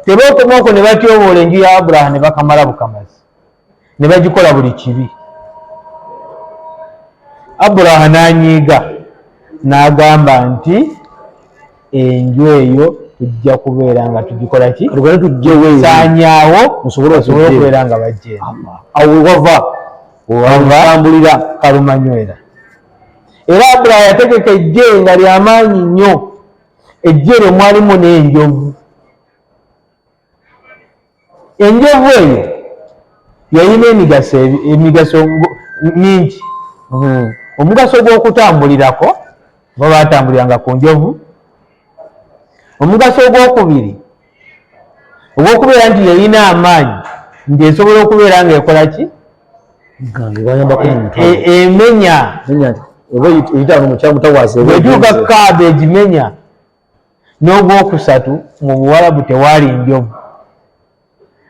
tebaokoma okwo ne batyoboola enju ya Abraha ne bakamala bukamazi, ne bagikola buli kibi. Abraha n'anyiiga n'agamba nti enju eyo tujja kubeera nga tugikola ki? Saanyaawo musobole okubeera nga bajja eno. Awo wava kalumanywera. Era Abraha yategeka ejje nga ly'amaanyi nnyo, ejje lyo mwalimu n'enjovu. Enjovu eyo yalina emigaso mingi. Omugaso gw'okutambulirako, bo baatambuliranga ku njovu. Omugaso ogwokubiri ogw'okubeera nti yalina amaanyi, nti esobola okubeera ng'ekola ki? Emenya. Bwetuuka Kaaba egimenya. N'ogwokusatu, mu Buwarabu tewaali njovu,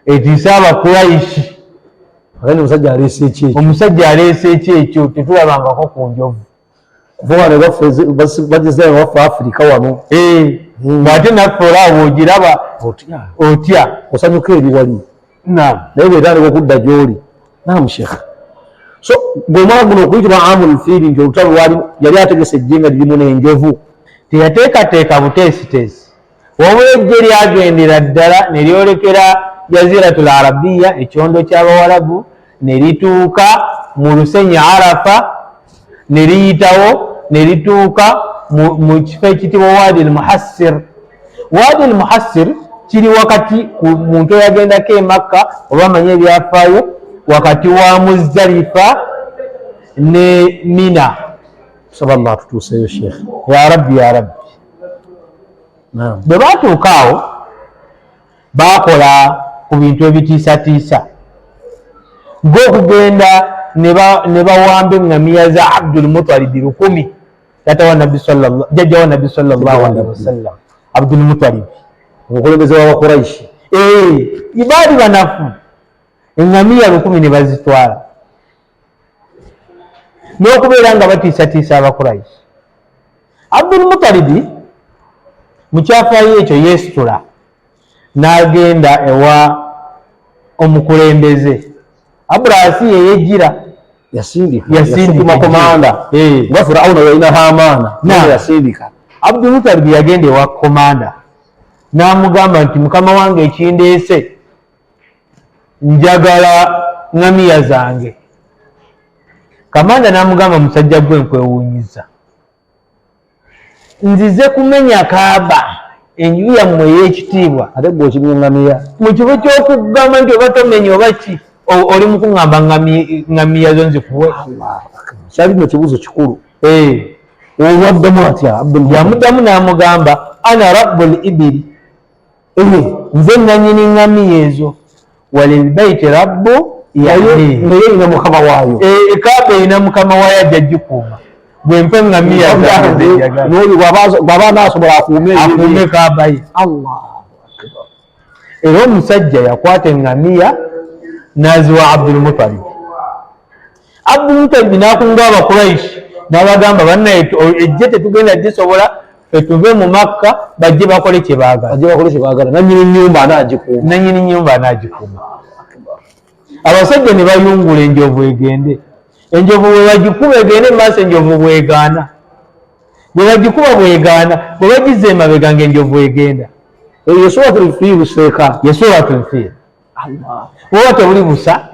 etiisa Abakuraishi. Omusajja aleese ekyekyo tetulabangako ku njovu. Bagezaayo Afirika wano. Ate naffe olaawo ogiraba otya, osanyuka eri wali. Naye bwetandika okudda gy'oli. Naam Sheikh. So gw'omwaka guno okuyitibwa amul fiili, nti olutalo yali ategese ejje nga lirimu n'enjovu. Teyateekateeka buteesiteesi, wabula ejje lyagendera ddala ne lyolekera Jaziratul Arabiya, ekyondo ky'Abawarabu, ne lituuka mu lusenyi Arafa, ne liyitawo ne lituuka mu kifo ekitibwa Wadi al-Muhassir. Wadi al-Muhassir kiri wakati ku muntu yagendako e Makka oba amanye ebyafaayo wakati wa Muzdalifa ne Mina. Saballah tutuuseyo Sheikh. Ya Rabbi ya Rabbi. Bwe baatuuka awo baakola ku bintu ebitiisatiisa ng'okugenda ne bawamba eŋŋamiya za Abdul Muttalib 10 jjajja wa Nabbi sallallahu alaihi wasallam Abdul Muttalib omukulembeze w'Abakuraishi. Baali banafu, eŋŋamiya 10 ne bazitwala n'okubeera nga batiisatiisa Abakuraishi. Abdul Muttalib mu kyafaayo ekyo yeesitula n'agenda ewa omukulembeze. Aburasi yeyejjira yasindika komanda nga Firawuna yalina Haamaana yasindika. Abdul Muttalib yagenda ewa komanda n'amugamba nti mukama wange ekindeese njagala ŋŋamiya zange. Kamanda n'amugamba musajja gwe nkwewuunyiza, nzize kumenya Kaaba enju yammwe ey'ekitiibwa ate gwe okimya eŋŋamiya mu kifo ky'okugamba nti oba tomenya oba ki oli mu kuŋŋamba ŋŋamiya zo nzikuwe. kyali no kibuuzo kikulu. Olwaddamu atya yamuddamu n'amugamba ana rabbul ibili, nze nanyini ŋŋamiya ezo, walilbaiti rabbu naye erina mukama waayo. Kaaba erina mukama waayo ajja gikuuma. Bwe mpa eŋŋamiya zange n'oyo bw'aba naasobola akuume Kaaba ye. Era omusajja yakwata eŋŋamiya n'aziwa Abdul Muttalib. Abdul Muttalib n'akunga Abakuraishi n'abagamba bannaye ejje tetugenda gisobola tuve mu Makka bajje bakole kye baagala. Nannyini nnyumba anaagikuuma. Abasajja ne bayungula enjovu egende. Enjovu bwe bagikuba egende mu maaso enjovu bwegaana. Bwe bagikuba bwegaana, bwe bagizza emabega ng'enjovu egenda. Eyo Suratul Fiil seeka. Ye Suratul Fiil. Oba tebuli busa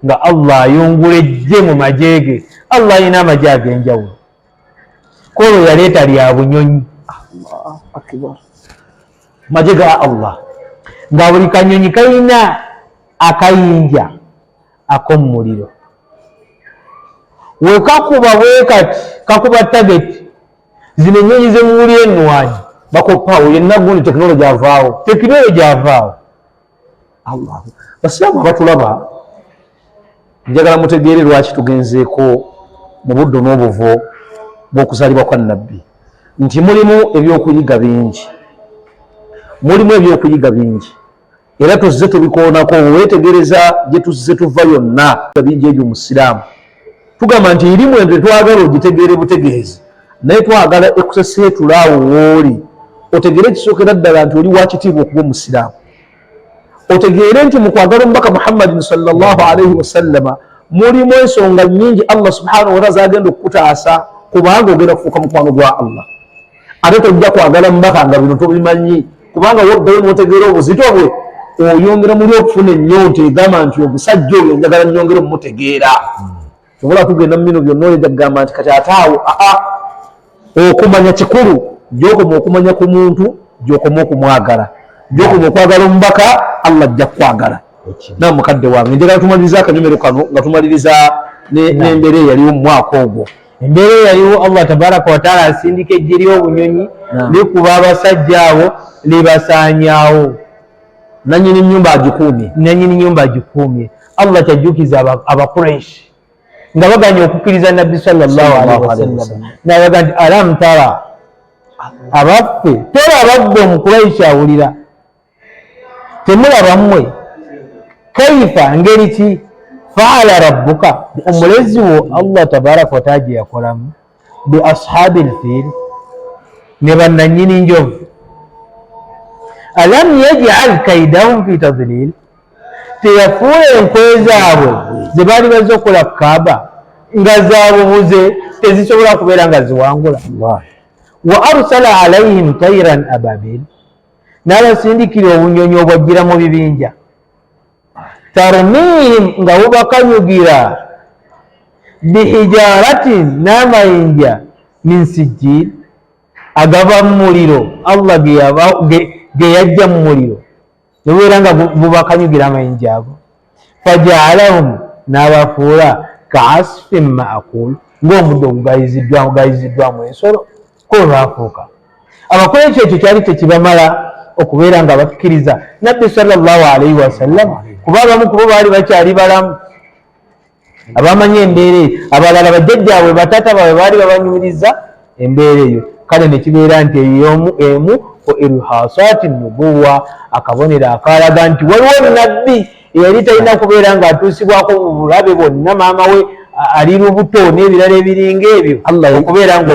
nga Allah ayungula ejje mu magye ge. Allah alina amagye ag'enjawulo. Kolo yaleeta lya bunyonyi. Magye ga Allah. Nga buli kanyonyi kalina akayinja ak'omu muliro. We kakuba bwe kati kakuba tageti, zino ennyonyi ze muli ennwanyi bakopaawo yenna gundi tekinologi avaawo. Basiraamu abatulaba njagala mutegeere lwaki tugenzeeko mu buddo n'obuvo bw'okuzaalibwa kwa Nabbi nti mulimu ebyokuyiga bingi era tuzze tubikoonako. Weetegereza gye tuzze tuva yonna bingi ebyo Musiraamu tugamba nti irimu ente twagala ogitegeere butegeezi naye twagala ekuseseetulaawo wooli otegeere kisookera ddala nti oli wakitiibwa okuba Omusiraamu. Otegeere nti mu kwagala omubaka Muhammadin sallallahu alaihi wasallama mulimu ensonga nnyingi Allah subhanahu wa ta'ala zagenda okukutaasa kubanga ogenda kufuuka mukwano gwa Allah. Ate tojja kwagala mubaka nga bino tobimanyi kubanga woddayo n'otegeera obuzito bwe oyongera muli okufuna ennyonta egamba nti omusajja oyo njagala nnyongere mumutegeera. Sobola tugenda mu bino byonna oyinza kugamba nti kati ataawo okumanya kikulu gy'okoma okumanya ku muntu gy'okoma okumwagala gy'okoma okwagala omubaka Allah ajja kukwagala. Nawe mukadde wange njagala tumaliriza akanyomero kano nga tumaliriza n'embeera eyaliwo mu mwaka ogwo. Embeera eyaliwo Allah tabaraka wa taala asindika ejje ly'obunyonyi likuba abasajja abo libasaanyaawo. Nannyini nnyumba agikuumye. Allah kyajjukiza Abakuraishi nga baganya okukkiriza Nabbi sallallahu alaihi wasallam n'abaga nti alam tara abaffe tolaba ggwe Omukuraishi awulira temulaba mmwe kaifa ngeri ki faala rabbuka omulezi wo Allah tabaraka wa taala gye yakolamu bi ashabil fiil ne bannannyini njovu. Alam yaj'al kaidahum fi tadlil, teyafuula enkwe zaabwe ze baali bazze okukola ku Kaaba nga zaabubuze tezisobola kubeera nga ziwangula. Wa arsala alaihim tayran ababil, n'abasindikira obunyonyi obwajjira mu bibinja. Tarmihim nga bubakanyugira bihijaratin n'amayinja min sijjil agava mu muliro Allah ge yajja mu muliro ne bubeera nga bubakanyugira amayinja ago fajaalahum n'abafuula kaasfin maakul ng'omuddo ogugayiziddwamu ensolo kolwafuuka abakola ekyo kyali tekibamala okubeera nga bakkiriza nabbi sallallahu alaihi wasallam kuba abamu kubo baali bakyali balamu abamanya embeera abalala bajjajjaabwe batata baabwe baali babanyumiriza embeera eyo kale nekibeera nti emu ku irhasaati nubuwa akabonero akalaga nti waliwo nabbi eyali talina kubeera ng'atuusibwako mu bulabe bonna maama we ali lubuto n'ebirala ebiringa ebyo okubeera nga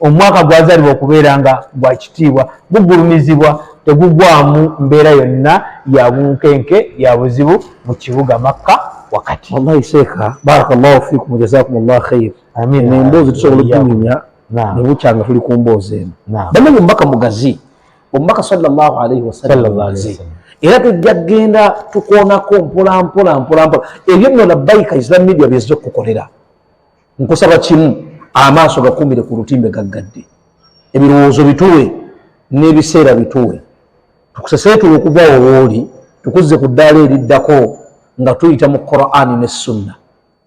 omwaka gwazaalibwa okubeera nga gwakitiibwa gugulumizibwa tegugwamu mbeera yonna ya bunkenke ya buzibu mu kibuga Makka wakati. Wallahi sheekha barakallahu fikum jazakumullahu khair. Amin. Emboozi tusobola okunyumya ne bukyanga tuli ku mboozi eno. Bamanyi omubaka mugazi omubaka sallallahu alaihi wasallam era tujja kgenda tukoonako mpola ebyo nno labbaika Islam Media byezija okukukolera. Nkusaba kimu amaaso gakumire ku lutimbe gaggadde ebirowoozo bituwe n'ebiseera bituwe tukuseseetula okuva wooli tukuzze ku ddaala eriddako nga tuyita mu Qur'ani ne Sunna.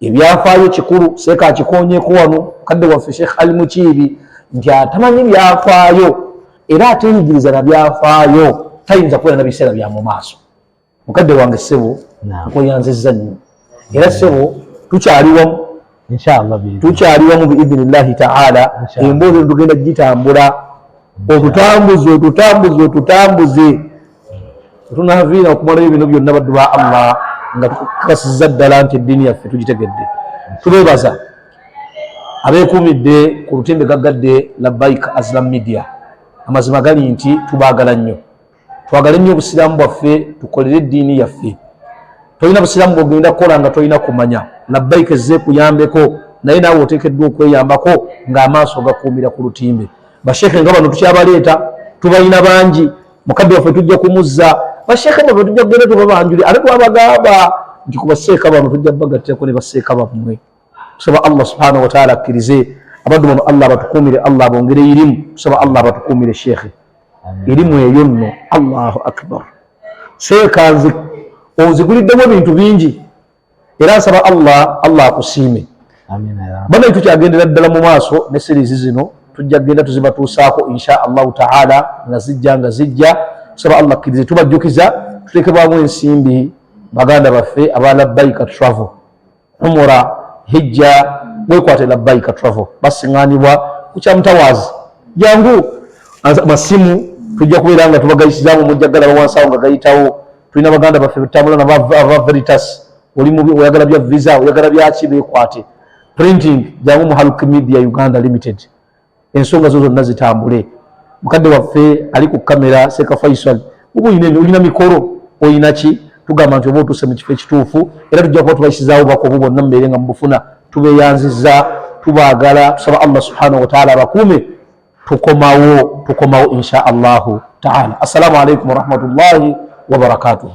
Ebyafaayo kikulu seeka akikonyeeko wano kadde waffe Sheikh Ali Mukiibi nti atamanyi byafaayo era ateyigiriza na byafaayo tayinza kubeera na biseera bya mu maaso. Mukadde wange ssebo nkoyanzizza nnyo era ssebo tukyali wamu biidhnillahi taala emboozi tugenda gitambula otutambuze tunaviina okumalayo bino byonna baddu ba Allah nga tukakasizza ddala nti eddiini yaffe tugitegedde. Tubeebaza abeekuumidde ku lutimbe gaggadde labbaika Islam Media. Amazima gali nti tubaagala nnyo, twagala nnyo obusiraamu bwaffe, tukolere eddiini yaffe. Tolina busiraamu bwogenda kukola nga tolina kumanya. Labbaika ezze kuyambeko naye naawe oteekeddwa okweyambako ng'amaaso gakuumira ku lutimbe. Basheekhe nga bano tukyabaleeta tubalina bangi, mukadde waffe tujja kumuzza. Basheekhe bano tujja kugenda tubabanjule ate twabagamba nti ku basseeka bano tujja bagattako ne basseeka bammwe. Tusaba Allah subhanahu wa ta'ala akkirize abaddu bano Allah batukuumire, Allah bongere irimu. Tusaba Allah batukuumire sheekhe irimu eyo nno. Allahu akbar. Sheekha nze onziguliddemu ebintu bingi era nsaba Allah akusiime. Bano tukyagendera ddala mu maaso ne series zino tujja kgenda tuzibatuusaako insha Allahu ta'ala nga zijja. Tusaba Allah akkirize tubajjukiza tuteekebwamu ensimbi baganda baffe aba Labbaika Travel umura hijja wekwate Labbaika Travel basiŋŋaanibwa ku Kyamutawaazi jangu amasimu tujja kubeera nga tubagayisizaamu mujjagala bawansawo nga gayitawo. Tulina baganda baffe betambula naba Veritas oyagala bya visa oyagala byaki beekwate printing jangu mu Haluk Media Uganda Limited. Ensonga zo zonna zitambule. Mukadde waffe ali ku kamera Seka Faisal olina mikolo oyina ki tugamba nti oba otuuse mu kifo ekituufu era tujja kuba tubayisizaawo bako obwo bonna mubeere nga mubufuna. Tubeeyanzizza tubaagala tusaba Allah subhanahu wa ta'ala abakuume tukomawo insha Allahu ta'ala. Assalamu alaikum wa rahmatullahi wa barakatuh.